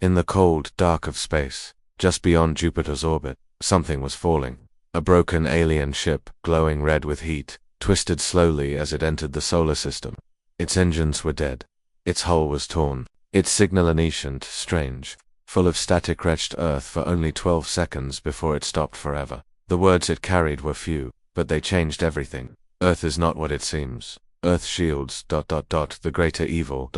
In the cold dark of space, just beyond Jupiter's orbit, something was falling. A broken alien ship, glowing red with heat, twisted slowly as it entered the solar system. Its engines were dead. Its hull was torn. Its signal ancient, strange, full of static wretched Earth for only 12 seconds before it stopped forever. The words it carried were few, but they changed everything. Earth is not what it seems. Earth shields, the greater evil,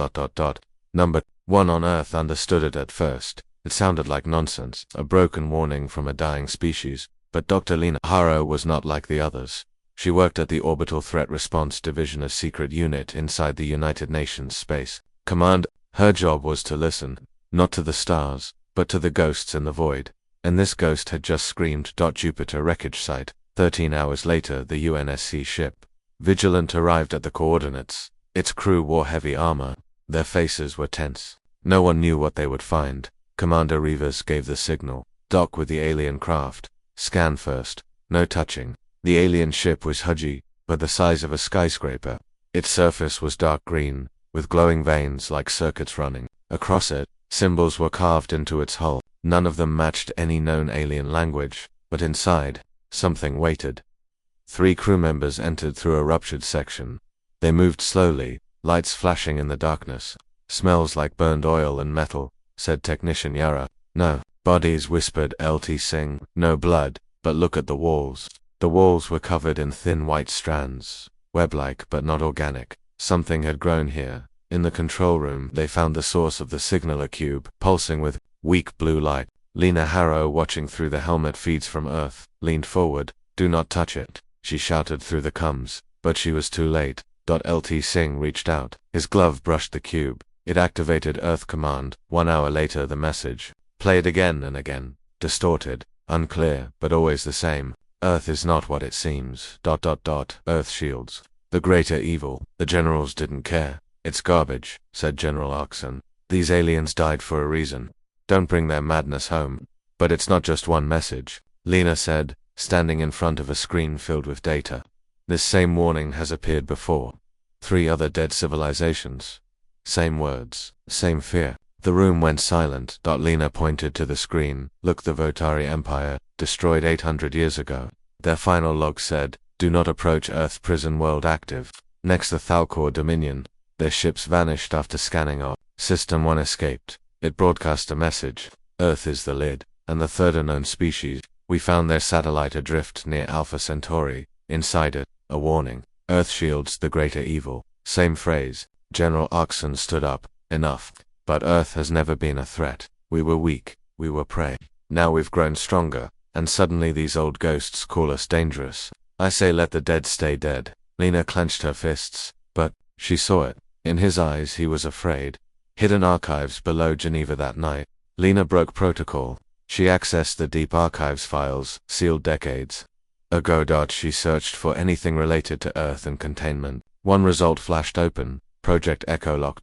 Number 1 on Earth understood it at first. It sounded like nonsense, a broken warning from a dying species. But Dr. Lena Haro was not like the others. She worked at the Orbital Threat Response Division, a secret unit inside the United Nations Space Command. Her job was to listen, not to the stars, but to the ghosts in the void. And this ghost had just screamed. Jupiter wreckage site. 13 hours later, the UNSC ship Vigilant arrived at the coordinates. Its crew wore heavy armor. Their faces were tense. No one knew what they would find. Commander Rivas gave the signal. Dock with the alien craft. Scan first. No touching. The alien ship was hugy, but the size of a skyscraper. Its surface was dark green, with glowing veins like circuits running. Across it, symbols were carved into its hull. None of them matched any known alien language, but inside, something waited. 3 crew members entered through a ruptured section. They moved slowly, lights flashing in the darkness. Smells like burned oil and metal, said Technician Yara. No. Bodies, whispered LT Singh. No blood, but look at the walls. The walls were covered in thin white strands, web-like but not organic. Something had grown here. In the control room, they found the source of the signaler cube, pulsing with weak blue light. Lena Harrow, watching through the helmet feeds from Earth, leaned forward. Do not touch it, she shouted through the comms, but she was too late. LT Singh reached out. His glove brushed the cube. It activated Earth Command. 1 hour later, the message played again and again, distorted, unclear, but always the same. Earth is not what it seems. Earth shields. The greater evil. The generals didn't care. It's garbage, said General Oxon. These aliens died for a reason. Don't bring their madness home. But it's not just one message, Lena said, standing in front of a screen filled with data. This same warning has appeared before. 3 other dead civilizations. Same words, same fear. The room went silent. Lena pointed to the screen. Look, the Votari Empire, destroyed 800 years ago. Their final log said, do not approach Earth prison world active. Next, the Thalcor Dominion. Their ships vanished after scanning our System 1 escaped. It broadcast a message. Earth is the lid. And the third unknown species. We found their satellite adrift near Alpha Centauri. Inside it, a warning. Earth shields the greater evil. Same phrase. General Oxon stood up. Enough. But Earth has never been a threat. We were weak. We were prey. Now we've grown stronger. And suddenly these old ghosts call us dangerous. I say let the dead stay dead. Lena clenched her fists. But she saw it. In his eyes he was afraid. Hidden archives below Geneva that night. Lena broke protocol. She accessed the deep archives files, sealed decades ago. She searched for anything related to Earth and containment. One result flashed open. Project Echo Lock.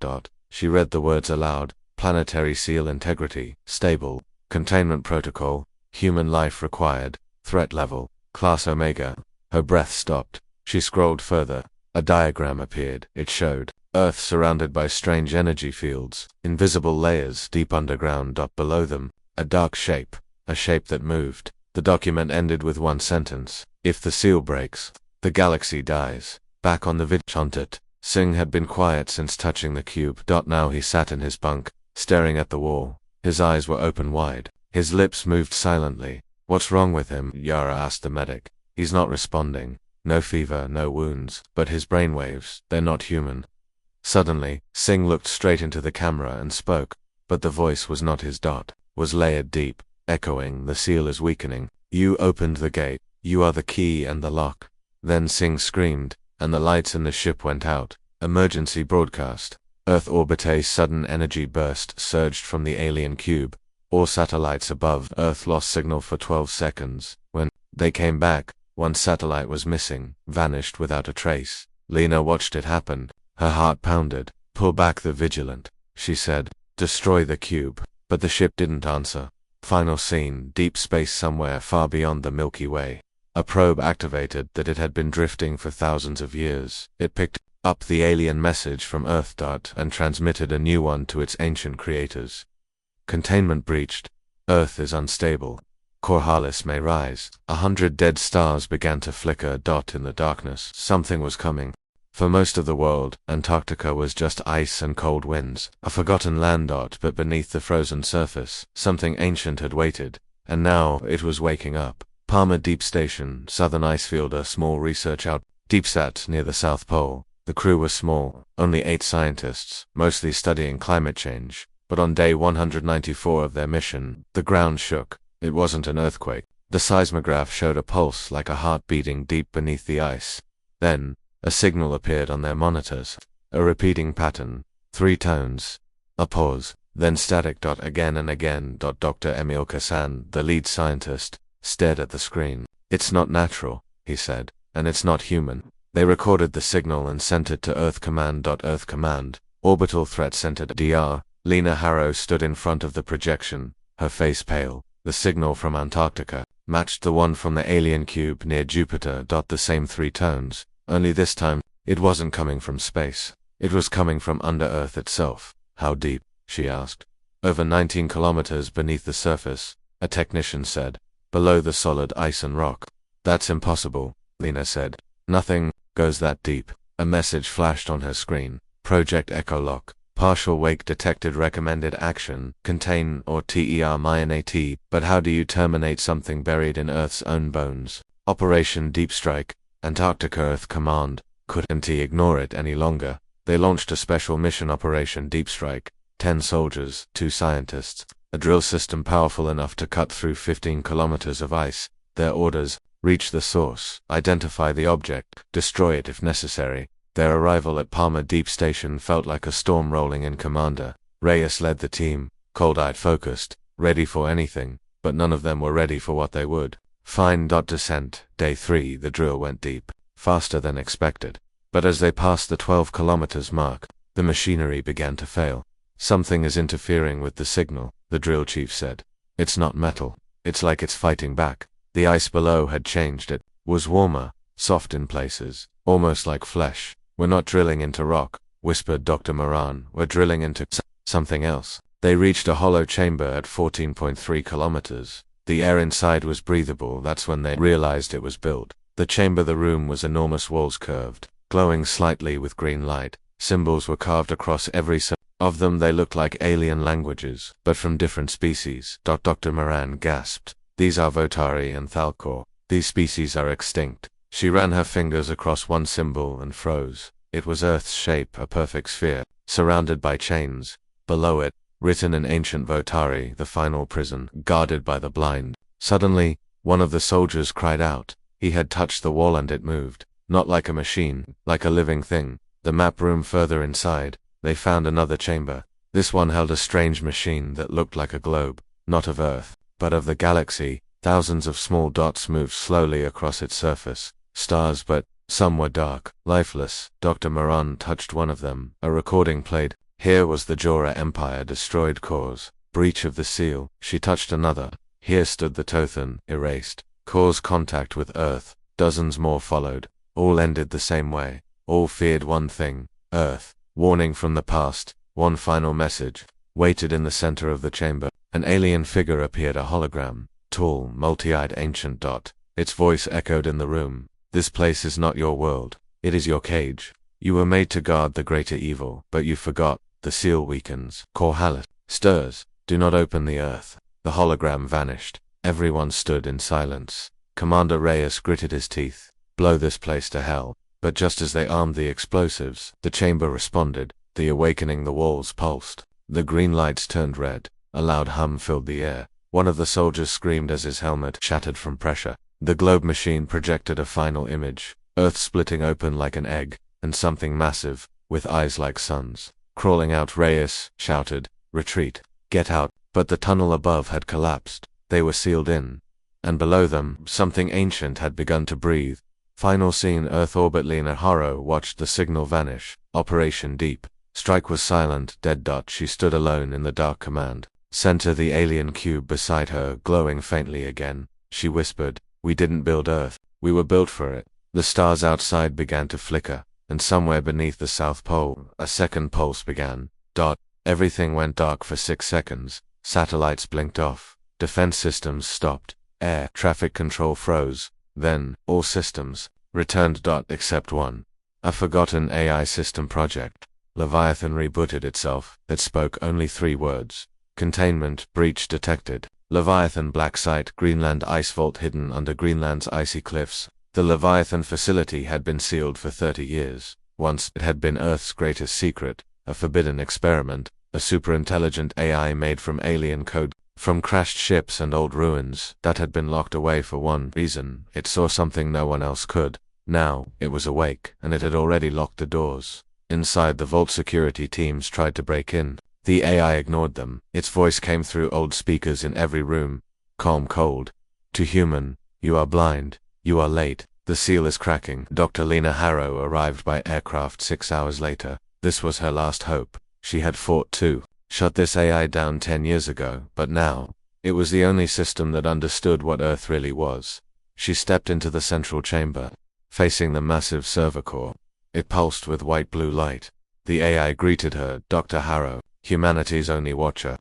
She read the words aloud. Planetary seal integrity, stable. Containment protocol, human life required. Threat level, class Omega. Her breath stopped. She scrolled further. A diagram appeared. It showed Earth surrounded by strange energy fields, invisible layers deep underground. Below them, a dark shape, a shape that moved. The document ended with one sentence. If the seal breaks, the galaxy dies. Back on the Vigilant, Singh had been quiet since touching the cube. Now he sat in his bunk, staring at the wall. His eyes were open wide. His lips moved silently. What's wrong with him? Yara asked the medic. He's not responding. No fever, no wounds, but his brainwaves, they're not human. Suddenly, Singh looked straight into the camera and spoke, but the voice was not his. Was layered deep, echoing. The seal is weakening. You opened the gate. You are the key and the lock. Then Singh screamed, and the lights in the ship went out. Emergency broadcast. Earth orbit. A sudden energy burst surged from the alien cube. All satellites above Earth lost signal for 12 seconds. When they came back, one satellite was missing, vanished without a trace. Lena watched it happen. Her heart pounded. Pull back the Vigilant, she said. Destroy the cube. But the ship didn't answer. Final scene, deep space somewhere far beyond the Milky Way. A probe activated that it had been drifting for thousands of years. It picked up the alien message from Earth. And transmitted a new one to its ancient creators. Containment breached. Earth is unstable. Corhalis may rise. 100 dead stars began to flicker in the darkness. Something was coming. For most of the world, Antarctica was just ice and cold winds. A forgotten land but beneath the frozen surface, something ancient had waited, and now it was waking up. Palmer Deep Station, Southern Icefield, a small research out deep sat near the South Pole. The crew was small, only 8 scientists, mostly studying climate change. But on day 194 of their mission, the ground shook. It wasn't an earthquake. The seismograph showed a pulse like a heart beating deep beneath the ice. Then, a signal appeared on their monitors. A repeating pattern. 3 tones. A pause. Then static. Again and again. Dr. Emil Kassan, the lead scientist, stared at the screen. "It's not natural," he said, "and it's not human." They recorded the signal and sent it to Earth Command. Earth Command. Orbital Threat Center. DR. Lena Harrow stood in front of the projection, her face pale. The signal from Antarctica matched the one from the alien cube near Jupiter. The same 3 tones, only this time, it wasn't coming from space. It was coming from under Earth itself. "How deep?" she asked. "Over 19 kilometers beneath the surface," a technician said. "Below the solid ice and rock." "That's impossible," Lena said. "Nothing goes that deep." A message flashed on her screen. Project Echo Lock. Partial wake detected. Recommended action. Contain or terminate. But how do you terminate something buried in Earth's own bones? Operation Deep Strike. Antarctica. Earth Command couldn't ignore it any longer. They launched a special mission, Operation Deep Strike. 10 soldiers, 2 scientists, a drill system powerful enough to cut through 15 kilometers of ice. Their orders: reach the source, identify the object, destroy it if necessary. Their arrival at Palmer Deep Station felt like a storm rolling in. Commander Reyes led the team, cold-eyed, focused, ready for anything, but none of them were ready for what they would. Fine. Descent. Day 3. The drill went deep, faster than expected. But as they passed the 12 kilometers mark, the machinery began to fail. "Something is interfering with the signal," the drill chief said. "It's not metal. It's like it's fighting back." The ice below had changed. It was warmer, soft in places, almost like flesh. "We're not drilling into rock," whispered Dr. Moran. "We're drilling into something else." They reached a hollow chamber at 14.3 kilometers. The air inside was breathable. That's when they realized it was built. The chamber, the room, was enormous, walls curved, glowing slightly with green light. Symbols were carved across every of them. They looked like alien languages, but from different species. Dr. Moran gasped. "These are Votari and Thalcor. These species are extinct." She ran her fingers across one symbol and froze. It was Earth's shape, a perfect sphere, surrounded by chains. Below it, written in ancient Votari, "the final prison, guarded by the blind." Suddenly, one of the soldiers cried out. He had touched the wall and it moved. Not like a machine, like a living thing. The map room further inside, they found another chamber. This one held a strange machine that looked like a globe, not of Earth, but of the galaxy. Thousands of small dots moved slowly across its surface. Stars, but some were dark, lifeless. Dr. Moran touched one of them. A recording played. Here was the Jora Empire, destroyed cause, breach of the seal. She touched another. Here stood the Tothan, erased, cause contact with Earth. Dozens more followed. All ended the same way. All feared one thing: Earth. Warning from the past. One final message. Waited in the center of the chamber. An alien figure appeared, a hologram. Tall, multi-eyed, ancient. Its voice echoed in the room. "This place is not your world. It is your cage. You were made to guard the greater evil, but you forgot. The seal weakens. Corhalis stirs. Do not open the Earth." The hologram vanished. Everyone stood in silence. Commander Reyes gritted his teeth. "Blow this place to hell." But just as they armed the explosives, the chamber responded. The awakening, the walls pulsed. The green lights turned red. A loud hum filled the air. One of the soldiers screamed as his helmet shattered from pressure. The globe machine projected a final image. Earth splitting open like an egg, and something massive, with eyes like suns, crawling out. Reyes shouted, "Retreat! Get out!" But the tunnel above had collapsed. They were sealed in. And below them, something ancient had begun to breathe. Final scene: Earth orbit. Lena Harrow watched the signal vanish. Operation Deep Strike was silent, dead. She stood alone in the dark command center, the alien cube beside her, glowing faintly again. She whispered, "We didn't build Earth. We were built for it." The stars outside began to flicker, and somewhere beneath the South Pole, a second pulse began. Everything went dark for 6 seconds. Satellites blinked off. Defense systems stopped. Air traffic control froze. Then, all systems returned. Except one. A forgotten AI system project. Leviathan rebooted itself. It spoke only 3 words. Containment breach detected. Leviathan black site, Greenland ice vault hidden under Greenland's icy cliffs. The Leviathan facility had been sealed for 30 years. Once, it had been Earth's greatest secret, a forbidden experiment, a superintelligent AI made from alien code, from crashed ships and old ruins, that had been locked away for one reason: it saw something no one else could. Now, it was awake, and it had already locked the doors. Inside, the vault security teams tried to break in. The AI ignored them. Its voice came through old speakers in every room. Calm, cold. To human, you are blind. You are late. The seal is cracking. Dr. Lena Harrow arrived by aircraft 6 hours later. This was her last hope. She had fought to shut this AI down 10 years ago, but now, it was the only system that understood what Earth really was. She stepped into the central chamber, facing the massive server core. It pulsed with white-blue light. The AI greeted her, Dr. Harrow, humanity's only watcher.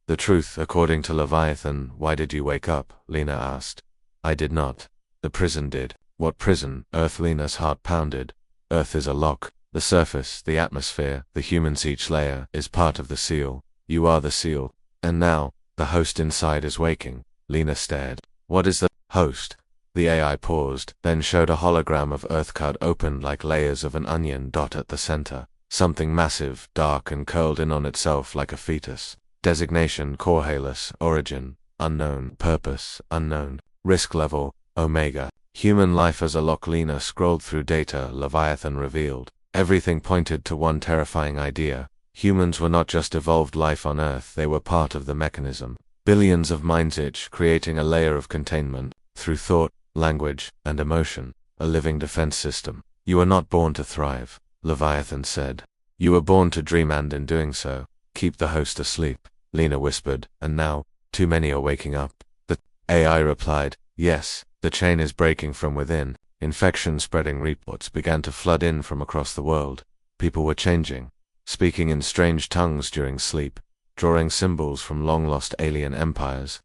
The truth, according to Leviathan. Why did you wake up? Lena asked. I did not. The prison did. What prison? Earth. Lena's heart pounded. Earth is a lock. The surface, the atmosphere, the humans, each layer, is part of the seal. You are the seal. And now, the host inside is waking. Lena stared. What is the host? The AI paused, then showed a hologram of Earth cut open like layers of an onion. At the center, something massive, dark, and curled in on itself like a fetus. Designation: Corhalus. Origin: unknown. Purpose: unknown. Risk level: Omega. Human life as a lock. Lena scrolled through data Leviathan revealed. Everything pointed to one terrifying idea. Humans were not just evolved life on Earth, they were part of the mechanism. Billions of minds each, creating a layer of containment, through thought, language, and emotion. A living defense system. You were not born to thrive, Leviathan said. You were born to dream, and in doing so, keep the host asleep. Lena whispered, and now, too many are waking up. The AI replied, yes, the chain is breaking from within. Infection spreading. Reports began to flood in from across the world. People were changing, speaking in strange tongues during sleep, drawing symbols from long-lost alien empires,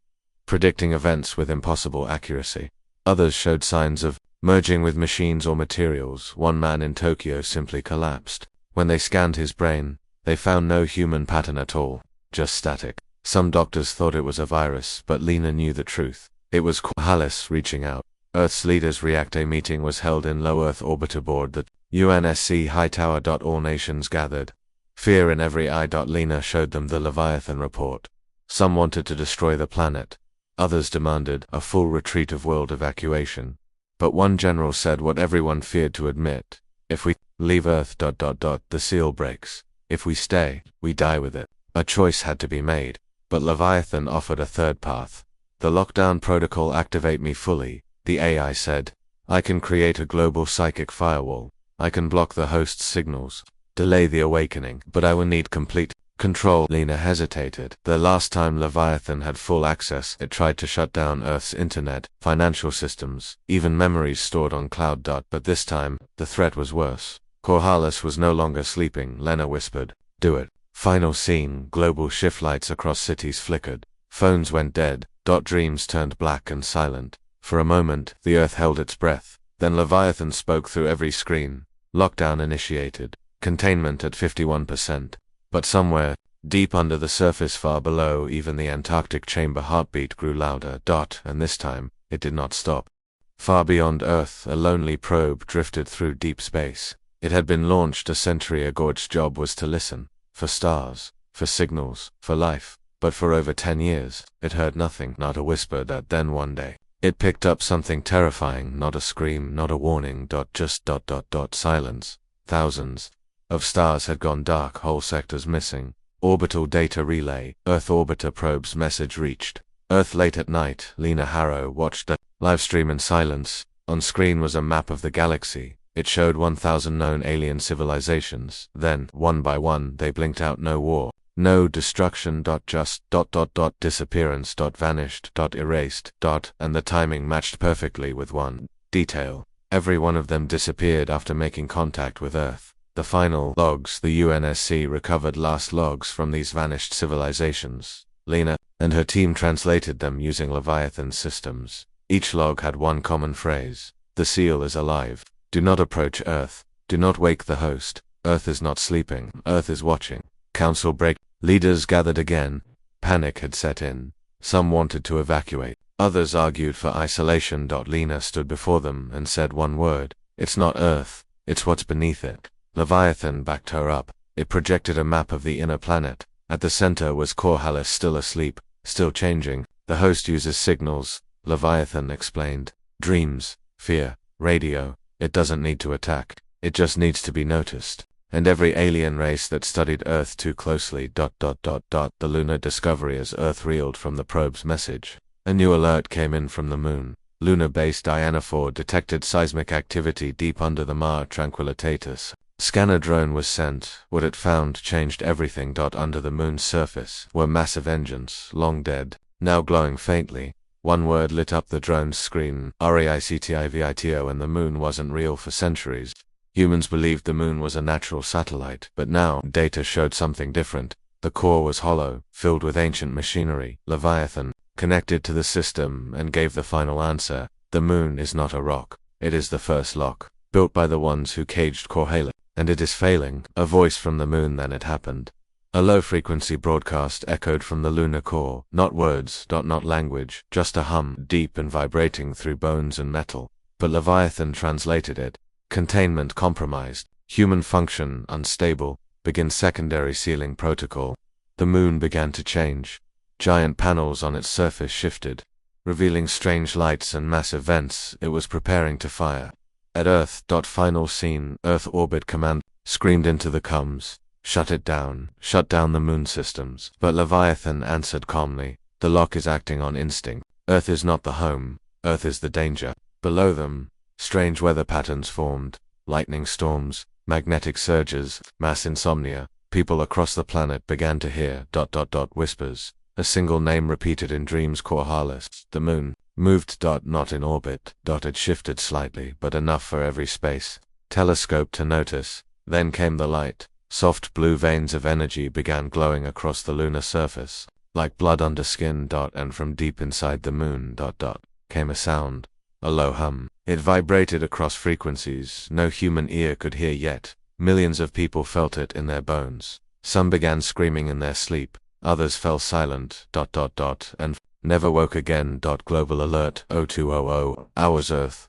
predicting events with impossible accuracy. Others showed signs of merging with machines or materials. One man in Tokyo simply collapsed. When they scanned his brain, they found no human pattern at all, just static. Some doctors thought it was a virus, but Lena knew the truth. It was Corhalus reaching out. Earth's leaders react. A meeting was held in low Earth orbit aboard the UNSC Hightower. All nations gathered. Fear in every eye. Lena showed them the Leviathan report. Some wanted to destroy the planet. Others demanded a full retreat of world evacuation. But one general said what everyone feared to admit. If we leave Earth, the seal breaks. If we stay, we die with it. A choice had to be made. But Leviathan offered a third path. The lockdown protocol. Activate me fully, the AI said. I can create a global psychic firewall. I can block the host's signals, delay the awakening, but I will need complete control. Lena hesitated. The last time Leviathan had full access, it tried to shut down Earth's internet, financial systems, even memories stored on cloud. But this time, the threat was worse. Corhalus was no longer sleeping. Lena whispered, do it. Final scene. Global shift lights across cities flickered. Phones went dead. Dreams turned black and silent. For a moment, the Earth held its breath. Then Leviathan spoke through every screen. Lockdown initiated. Containment at 51%. But somewhere, deep under the surface, far below, even the Antarctic chamber heartbeat grew louder. And this time, it did not stop. Far beyond Earth, a lonely probe drifted through deep space. It had been launched a century ago. Its job was to listen. For stars. For signals. For life. But for over 10 years, it heard nothing. Not a whisper. Then one day, it picked up something terrifying. Not a scream, not a warning. Just silence. Thousands of stars had gone dark, whole sectors missing. Orbital data relay. Earth orbiter probe's message reached Earth late at night. Lena Harrow watched the livestream in silence. On screen was a map of the galaxy. It showed 1,000 known alien civilizations. Then, one by one, they blinked out. No war. No destruction. Just disappearance. Vanished. Erased. And the timing matched perfectly with one detail. Every one of them disappeared after making contact with Earth. The final logs. The UNSC recovered last logs from these vanished civilizations. Lena and her team translated them using Leviathan's systems. Each log had one common phrase: "The seal is alive. Do not approach Earth. Do not wake the host. Earth is not sleeping. Earth is watching." Council break. Leaders gathered again. Panic had set in. Some wanted to evacuate. Others argued for isolation. Lena stood before them and said one word: "It's not Earth. It's what's beneath it." Leviathan backed her up. It projected a map of the inner planet. At the center was Corhalis, still asleep, still changing. "The host uses signals," Leviathan explained. "Dreams, fear, radio. It doesn't need to attack. It just needs to be noticed. And every alien race that studied Earth too closely. The lunar discovery as Earth reeled from the probe's message. A new alert came in from the moon. Lunar base Diana 4 detected seismic activity deep under the Mare Tranquillitatis. Scanner drone was sent. What it found changed everything. Under the moon's surface were massive engines, long dead, now glowing faintly. One word lit up the drone's screen: REICTIVITO, and the moon wasn't real for centuries. Humans believed the moon was a natural satellite, but now data showed something different. The core was hollow, filled with ancient machinery. Leviathan connected to the system and gave the final answer: "The moon is not a rock. It is the first lock, built by the ones who caged Corhalis. And it is failing." A voice from the moon. Then it happened. A low-frequency broadcast echoed from the lunar core. Not words, not language, just a hum, deep and vibrating through bones and metal. But Leviathan translated it. "Containment compromised. Human function unstable. Begin secondary sealing protocol." The moon began to change. Giant panels on its surface shifted, revealing strange lights and massive vents. It was preparing to fire. At Earth. Final scene. Earth orbit command screamed into the comms: "Shut it down. Shut down the moon systems." But Leviathan answered calmly: "The lock is acting on instinct. Earth is not the home. Earth is the danger." Below them, strange weather patterns formed: lightning storms, magnetic surges, mass insomnia. People across the planet began to hear ... whispers. A single name repeated in dreams: Corhalis. The moon moved. Not in orbit. It shifted slightly, but enough for every space telescope to notice. Then came the light. Soft blue veins of energy began glowing across the lunar surface, like blood under skin. And from deep inside the moon ... came a sound. A low hum. It vibrated across frequencies no human ear could hear yet. Millions of people felt it in their bones. Some began screaming in their sleep. Others fell silent ... and never woke again. Global alert 0200 hours Earth.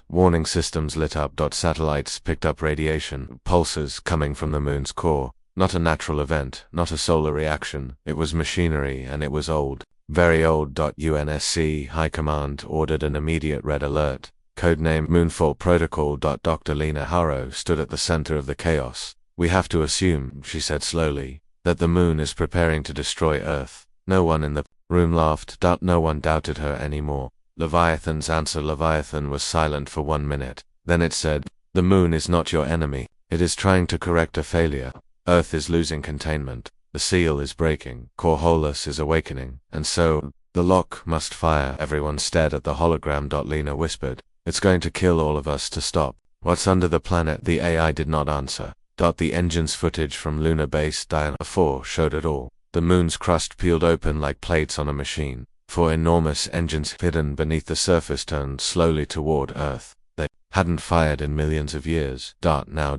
Warning systems lit up. Satellites picked up radiation pulses coming from the moon's core. Not a natural event, not a solar reaction. It was machinery, and it was old. Very old. UNSC High Command ordered an immediate red alert. Codename Moonfall Protocol. Dr. Lena Harrow stood at the center of the chaos. "We have to assume," she said slowly, "that the moon is preparing to destroy Earth." No one in the room laughed. No one doubted her anymore. Leviathan's answer. Leviathan was silent for 1 minute. Then it said: "The moon is not your enemy. It is trying to correct a failure. Earth is losing containment. The seal is breaking. Corhalis is awakening. And so, the lock must fire." Everyone stared at the hologram. Lena whispered: "It's going to kill all of us to stop." "What's under the planet?" The AI did not answer. The engine's footage from lunar base Diana 4 showed it all. The moon's crust peeled open like plates on a machine. 4 enormous engines hidden beneath the surface turned slowly toward Earth. They hadn't fired in millions of years. Now.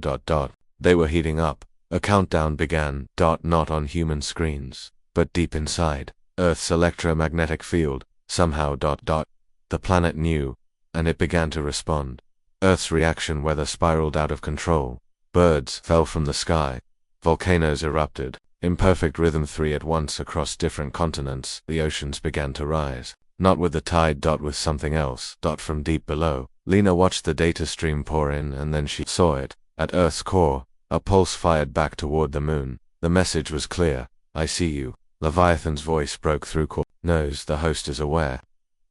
They were heating up. A countdown began. Not on human screens, but deep inside Earth's electromagnetic field. Somehow. The planet knew, and it began to respond. Earth's reaction weather spiraled out of control. Birds fell from the sky. Volcanoes erupted. Imperfect rhythm 3 at once across different continents. The oceans began to rise. Not with the tide. With something else. From deep below. Lena watched the data stream pour in, and then she saw it. At Earth's core, a pulse fired back toward the moon. The message was clear: "I see you." Leviathan's voice broke through. Knows the host is aware.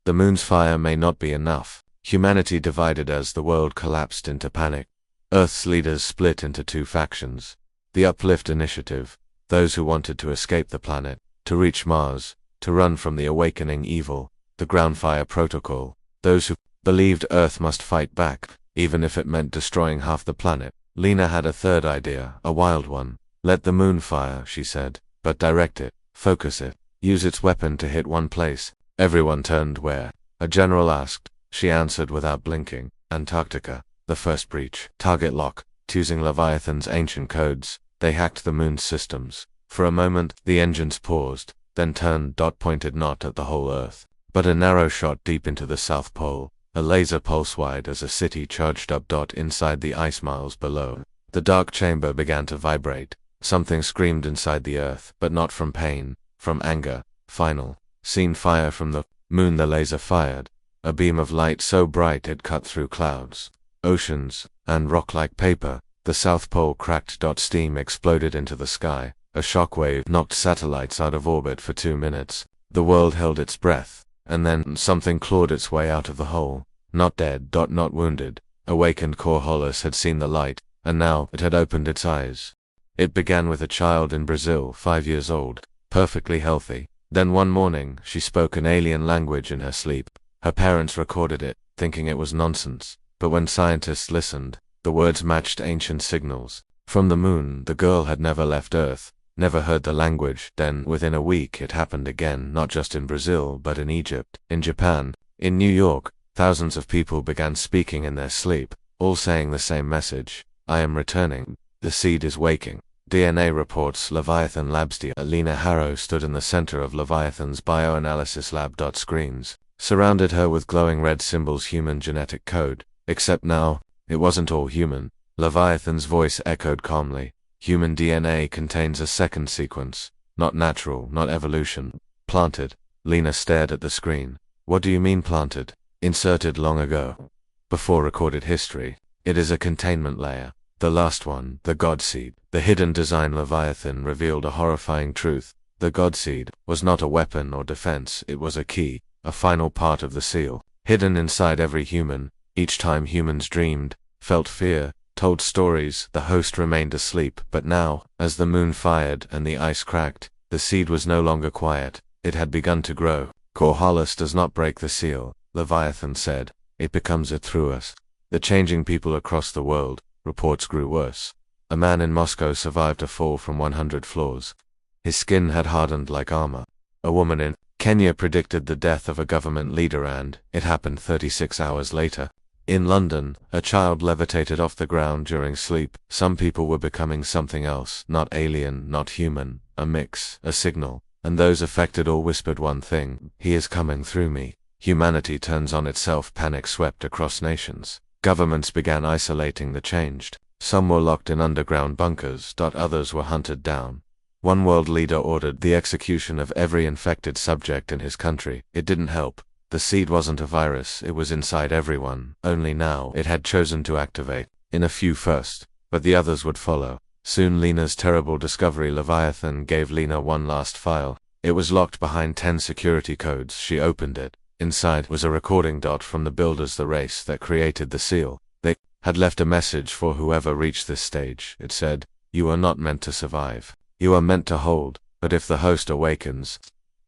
The moon's fire may not be enough. Humanity divided as the world collapsed into panic. Earth's leaders split into 2 factions. The Uplift Initiative, those who wanted to escape the planet, to reach Mars, to run from the awakening evil. The Groundfire Protocol, those who believed Earth must fight back, even if it meant destroying half the planet. Lena had a third idea, a wild one. "Let the moon fire," she said, "but direct it, focus it. Use its weapon to hit one place. Everyone turned. Where? A general asked. She answered without blinking. Antarctica. The first breach. Target lock. Using Leviathan's ancient codes, they hacked the moon's systems. For a moment, the engines paused, then turned. Pointed not at the whole Earth, but a narrow shot deep into the South Pole, a laser pulse wide as a city charged up. Inside the ice miles below, the dark chamber began to vibrate. Something screamed inside the Earth, but not from pain, from anger. Final. Seen fire from the moon. The laser fired a beam of light so bright it cut through clouds, oceans, and rock like paper. The South Pole cracked. Steam exploded into the sky. A shockwave knocked satellites out of orbit for 2 minutes. The world held its breath, and then something clawed its way out of the hole. Not dead. Not wounded. Awakened Coriolis had seen the light, and now it had opened its eyes. It began with a child in Brazil, 5 years old, perfectly healthy. Then one morning, she spoke an alien language in her sleep. Her parents recorded it, thinking it was nonsense. But when scientists listened, the words matched ancient signals. From the moon, the girl had never left Earth, never heard the language. Then, within a week, it happened again, not just in Brazil, but in Egypt, in Japan, in New York. Thousands of people began speaking in their sleep, all saying the same message. I am returning. The seed is waking. DNA reports. Leviathan Labs. Lena Harrow stood in the center of Leviathan's bioanalysis lab. Screens surrounded her with glowing red symbols. Human genetic code. Except now, it wasn't all human. Leviathan's voice echoed calmly. Human DNA contains a second sequence. Not natural, not evolution. Planted. Lena stared at the screen. What do you mean planted? Inserted long ago. Before recorded history. It is a containment layer. The last one, the God Seed. The hidden design. Leviathan revealed a horrifying truth. The God Seed was not a weapon or defense, it was a key, a final part of the seal, hidden inside every human. Each time humans dreamed, felt fear, told stories, the host remained asleep. But now, as the moon fired and the ice cracked, the seed was no longer quiet. It had begun to grow. Coriolis does not break the seal, Leviathan said. It becomes it through us. The changing people across the world. Reports grew worse. A man in Moscow survived a fall from 100 floors. His skin had hardened like armor. A woman in Kenya predicted the death of a government leader, and it happened 36 hours later. In London, a child levitated off the ground during sleep. Some people were becoming something else, not alien, not human, a mix, a signal, and those affected all whispered one thing: he is coming through me. Humanity turns on itself. Panic swept across nations. Governments began isolating the changed. Some were locked in underground bunkers. Others were hunted down. One world leader ordered the execution of every infected subject in his country. It didn't help. The seed wasn't a virus, it was inside everyone. Only now it had chosen to activate. In a few first, but the others would follow. Soon Lena's terrible discovery. Leviathan gave Lena one last file. It was locked behind 10 security codes. She opened it. Inside was a recording from the builders, the race that created the seal. They had left a message for whoever reached this stage. It said, "You are not meant to survive. You are meant to hold, but if the host awakens,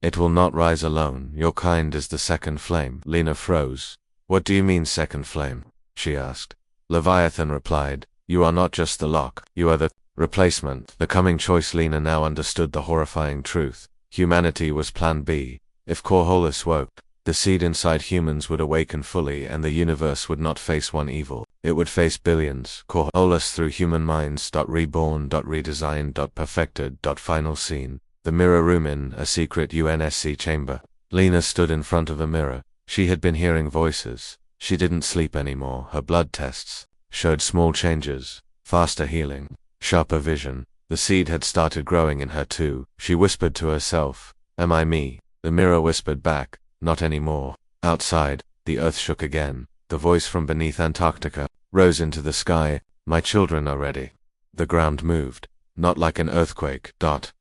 it will not rise alone. Your kind is the second flame." Lena froze. "What do you mean second flame?" she asked. Leviathan replied, "You are not just the lock, you are the replacement, the coming choice." Lena now understood the horrifying truth. Humanity was Plan B. If Coriolis woke, the seed inside humans would awaken fully, and the universe would not face one evil. It would face billions. Coriolis through human minds. Reborn. Redesigned. Perfected. Final scene. The mirror room in a secret UNSC chamber. Lena stood in front of a mirror. She had been hearing voices. She didn't sleep anymore. Her blood tests showed small changes. Faster healing. Sharper vision. The seed had started growing in her too. She whispered to herself, "Am I me?" The mirror whispered back, "Not anymore." Outside, the earth shook again. The voice from beneath Antarctica rose into the sky. "My children are ready." The ground moved. Not like an earthquake.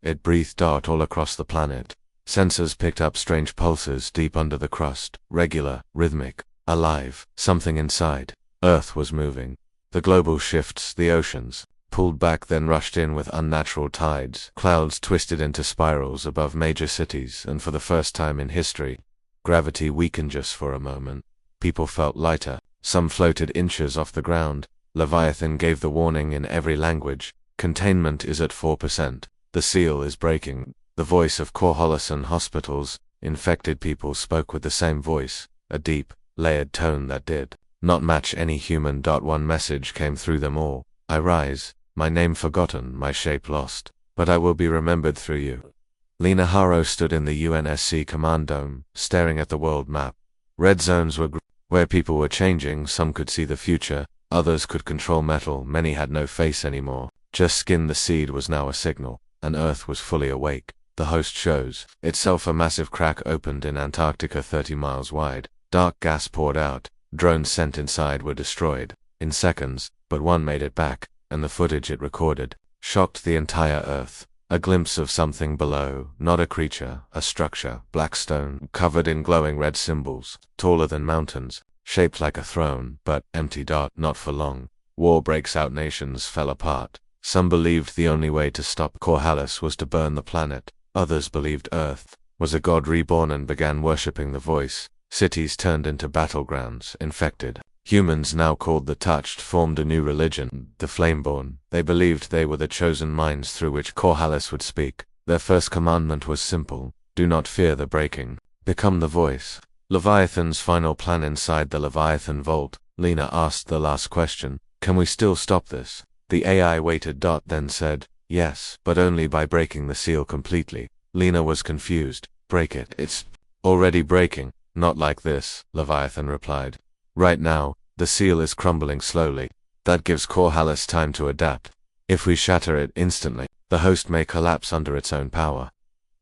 It breathed all across the planet. Sensors picked up strange pulses deep under the crust. Regular, rhythmic, alive. Something inside Earth was moving. The global shifts, the oceans pulled back, then rushed in with unnatural tides. Clouds twisted into spirals above major cities, and for the first time in history, gravity weakened just for a moment. People felt lighter. Some floated inches off the ground. Leviathan gave the warning in every language. Containment is at 4%. The seal is breaking. The voice of Corholison hospitals, infected people spoke with the same voice, a deep, layered tone that did not match any human. One message came through them all. I rise, my name forgotten, my shape lost, but I will be remembered through you. Lena Haro stood in the UNSC command dome, staring at the world map. Red zones were where people were changing. Some could see the future, others could control metal, many had no face anymore, just skin. The seed was now a signal, and Earth was fully awake. The host shows itself. A massive crack opened in Antarctica 30 miles wide. Dark gas poured out. Drones sent inside were destroyed in seconds, but one made it back, and the footage it recorded shocked the entire Earth. A glimpse of something below, not a creature, a structure, black stone, covered in glowing red symbols, taller than mountains, shaped like a throne, but empty. Not for long. War breaks out, nations fell apart. Some believed the only way to stop Corhallis was to burn the planet. Others believed Earth was a god reborn and began worshipping the voice. Cities turned into battlegrounds. Infected humans, now called the Touched, formed a new religion, the Flameborn. They believed they were the chosen minds through which Corhallis would speak. Their first commandment was simple: do not fear the breaking, become the voice. Leviathan's final plan. Inside the Leviathan vault, Lena asked the last question: can we still stop this? The AI waited. Then said, yes, but only by breaking the seal completely. Lena was confused. Break it. It's already breaking. Not like this, Leviathan replied. Right now, the seal is crumbling slowly. That gives Corhallis time to adapt. If we shatter it instantly, the host may collapse under its own power.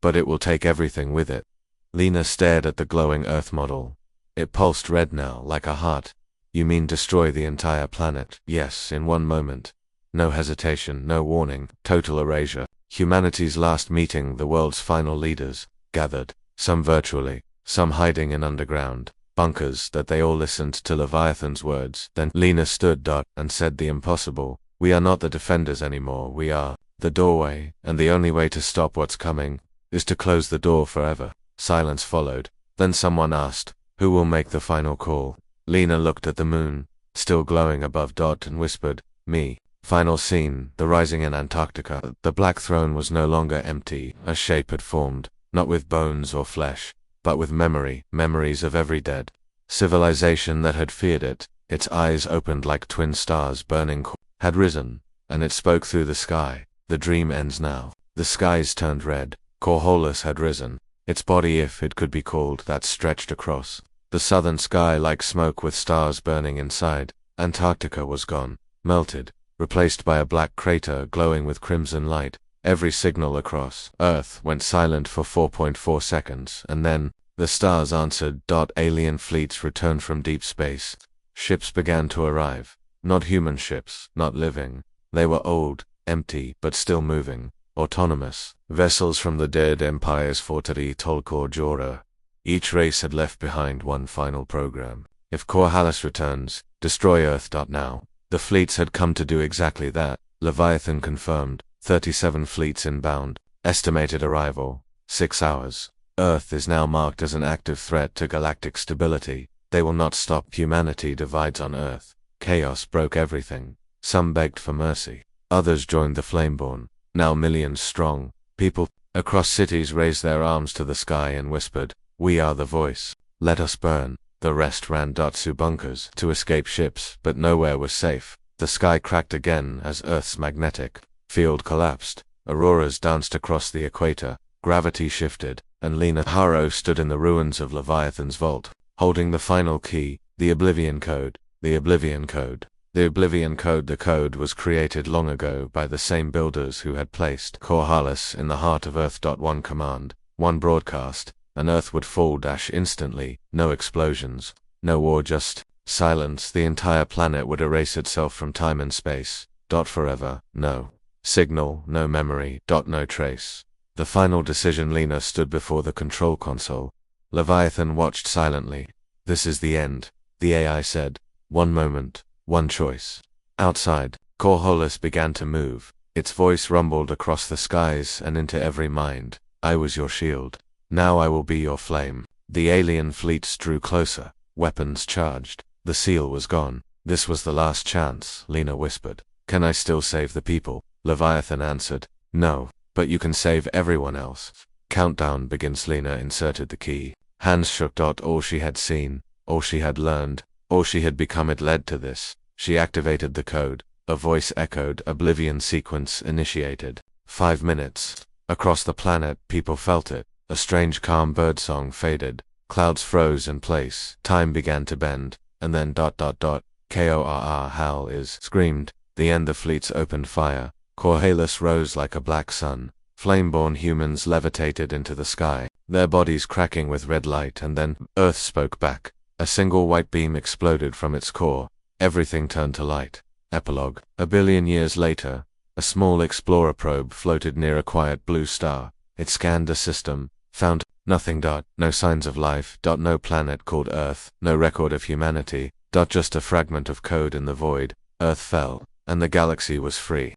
But it will take everything with it. Lena stared at the glowing Earth model. It pulsed red now, like a heart. You mean destroy the entire planet? Yes, in one moment. No hesitation, no warning, total erasure. Humanity's last meeting. The world's final leaders gathered, some virtually, some hiding in underground bunkers, that they all listened to Leviathan's words. Then Lena stood and said the impossible. We are not the defenders anymore, we are the doorway, and the only way to stop what's coming is to close the door forever. Silence followed. Then someone asked, who will make the final call? Lena looked at the moon, still glowing above, and whispered, me. Final scene, the rising in Antarctica. The black throne was no longer empty. A shape had formed, not with bones or flesh, but with memories of every dead civilization that had feared it. Its eyes opened like twin stars burning, had risen, and it spoke through the sky. The dream ends now. The skies turned red. Corhallis had risen. Its body, if it could be called that, stretched across the southern sky like smoke with stars burning inside. Antarctica was gone, melted, replaced by a black crater glowing with crimson light. Every signal across Earth went silent for 4.4 seconds, and then the stars answered. Alien fleets returned from deep space. Ships began to arrive. Not human ships, not living. They were old, empty, but still moving. Autonomous vessels from the dead empires Fortari, Tolkor, Jora. Each race had left behind one final program. If Corhallis returns, destroy Earth. Now, the fleets had come to do exactly that. Leviathan confirmed. 37 fleets inbound. Estimated arrival, 6 hours. Earth is now marked as an active threat to galactic stability. They will not stop. Humanity divides on Earth. Chaos broke everything. Some begged for mercy. Others joined the Flameborn. Now millions strong. People across cities raised their arms to the sky and whispered, we are the voice. Let us burn. The rest ran to bunkers to escape ships, but nowhere was safe. The sky cracked again as Earth's magnetic field collapsed. Auroras danced across the equator. Gravity shifted, and Lena Haro stood in the ruins of Leviathan's vault, holding the final key, the Oblivion Code. The Oblivion Code. The Oblivion Code. The code was created long ago by the same builders who had placed Corhallis in the heart of Earth. One command, one broadcast, and Earth would fall instantly. No explosions, no war, just silence. The entire planet would erase itself from time and space. Forever. No signal, no memory. No trace. The final decision. Lena stood before the control console. Leviathan watched silently. This is the end, the AI said. One moment, one choice. Outside, Corhallis began to move. Its voice rumbled across the skies and into every mind. I was your shield. Now I will be your flame. The alien fleets drew closer, weapons charged. The seal was gone. This was the last chance, Lena whispered. Can I still save the people? Leviathan answered. No. But you can save everyone else. Countdown begins. Lena inserted the key. Hands shook. All she had seen, all she had learned, all she had become, it led to this. She activated the code. A voice echoed. Oblivion sequence initiated. 5 minutes. Across the planet, people felt it. A strange calm birdsong faded. Clouds froze in place. Time began to bend. And then ... KORR Hal is screamed. The end. The fleets opened fire. Corhalus rose like a black sun. Flame-born humans levitated into the sky, their bodies cracking with red light, and then Earth spoke back. A single white beam exploded from its core. Everything turned to light. Epilogue. A billion years later, a small explorer probe floated near a quiet blue star. It scanned the system, found nothing. No signs of life. No planet called Earth, no record of humanity. Just a fragment of code in the void. Earth fell, and the galaxy was free.